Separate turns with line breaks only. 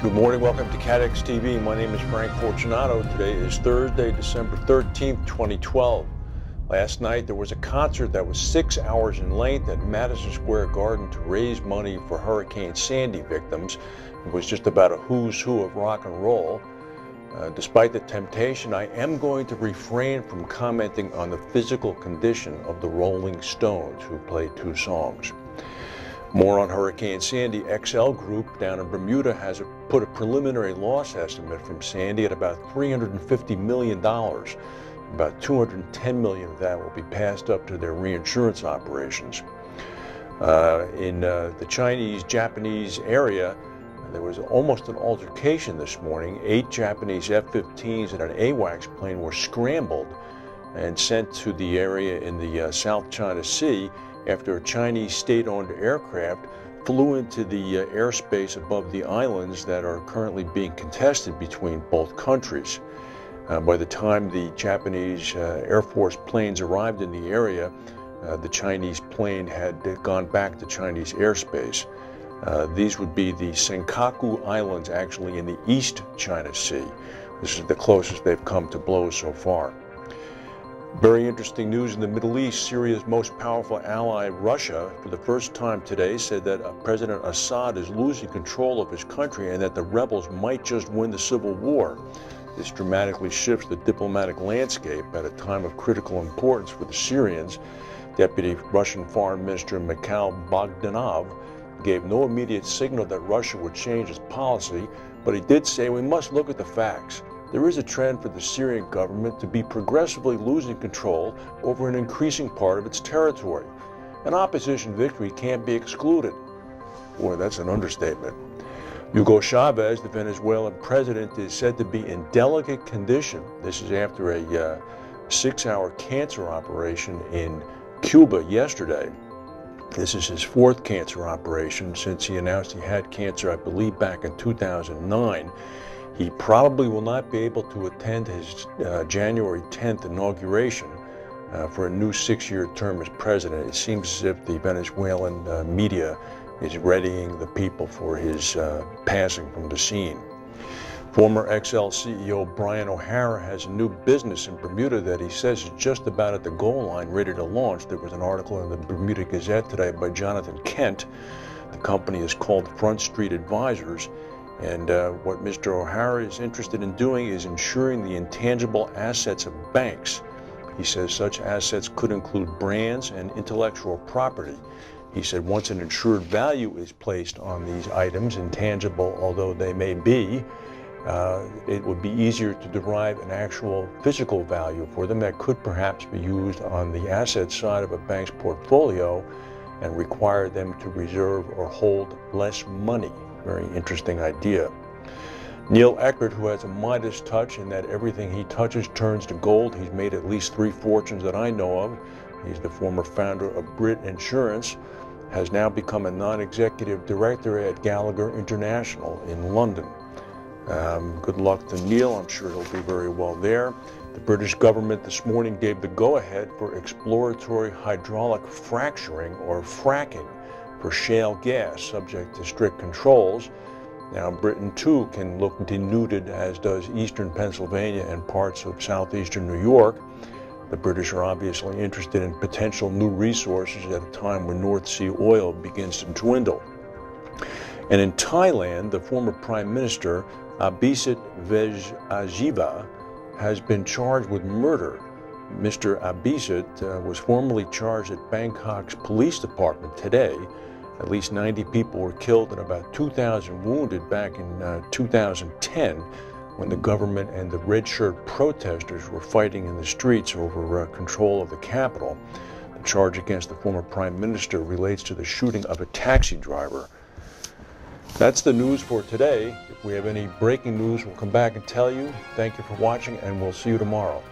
Good morning, welcome to CATEX TV. My name is Frank Fortunato. Today is Thursday, December 13th, 2012. Last night there was a concert that was 6 hours in length at Madison Square Garden to raise money for Hurricane Sandy victims. It was just about a who's who of rock and roll. Despite the temptation, I am going to refrain from commenting on the physical condition of the Rolling Stones, who played two songs. More on Hurricane Sandy. XL Group down in Bermuda has put a preliminary loss estimate from Sandy at about $350 million. About $210 million of that will be passed up to their reinsurance operations. In the Chinese-Japanese area, there was almost an altercation this morning. 8 Japanese F-15s and an AWACS plane were scrambled and sent to the area in the South China Sea after a Chinese state-owned aircraft flew into the airspace above the islands that are currently being contested between both countries. By the time the Japanese Air Force planes arrived in the area, the Chinese plane had gone back to Chinese airspace. These would be the Senkaku Islands, actually in the East China Sea. This is the closest they've come to blows so far. Very interesting news in the Middle East. Syria's most powerful ally, Russia, for the first time today said that President Assad is losing control of his country and that the rebels might just win the civil war. This dramatically shifts the diplomatic landscape at a time of critical importance for the Syrians. Deputy Russian Foreign Minister Mikhail Bogdanov gave no immediate signal that Russia would change its policy, but he did say we must look at the facts. There is a trend for the Syrian government to be progressively losing control over an increasing part of its territory. An opposition victory can't be excluded. Boy, that's an understatement. Hugo Chavez, the Venezuelan president, is said to be in delicate condition. This is after a 6-hour cancer operation in Cuba yesterday. This is his 4th cancer operation since he announced he had cancer, I believe, back in 2009. He probably will not be able to attend his January 10th inauguration for a new 6-year term as president. It seems as if the Venezuelan media is readying the people for his passing from the scene. Former XL CEO Brian O'Hara has a new business in Bermuda that he says is just about at the goal line, ready to launch. There was an article in the Bermuda Gazette today by Jonathan Kent. The company is called Front Street Advisors. And what Mr. O'Hara is interested in doing is insuring the intangible assets of banks. He says such assets could include brands and intellectual property. He said once an insured value is placed on these items, intangible although they may be, it would be easier to derive an actual physical value for them that could perhaps be used on the asset side of a bank's portfolio and require them to reserve or hold less money. Very interesting idea. Neil Eckert, who has a Midas touch in that everything he touches turns to gold. He's made at least 3 fortunes that I know of. He's the former founder of Brit Insurance, has now become a non-executive director at Gallagher International in London. Good luck to Neil. I'm sure he'll be very well there. The British government this morning gave the go-ahead for exploratory hydraulic fracturing, or fracking, for shale gas, subject to strict controls. Now, Britain too can look denuded, as does eastern Pennsylvania and parts of southeastern New York. The British are obviously interested in potential new resources at a time when North Sea oil begins to dwindle. And in Thailand, the former Prime Minister Abhisit Vejjajiva has been charged with murder. Mr. Abhisit was formally charged at Bangkok's police department today. At least 90 people were killed and about 2,000 wounded back in 2010 when the government and the red shirt protesters were fighting in the streets over control of the capital. The charge against the former prime minister relates to the shooting of a taxi driver. That's the news for today. If we have any breaking news, we'll come back and tell you. Thank you for watching, and we'll see you tomorrow.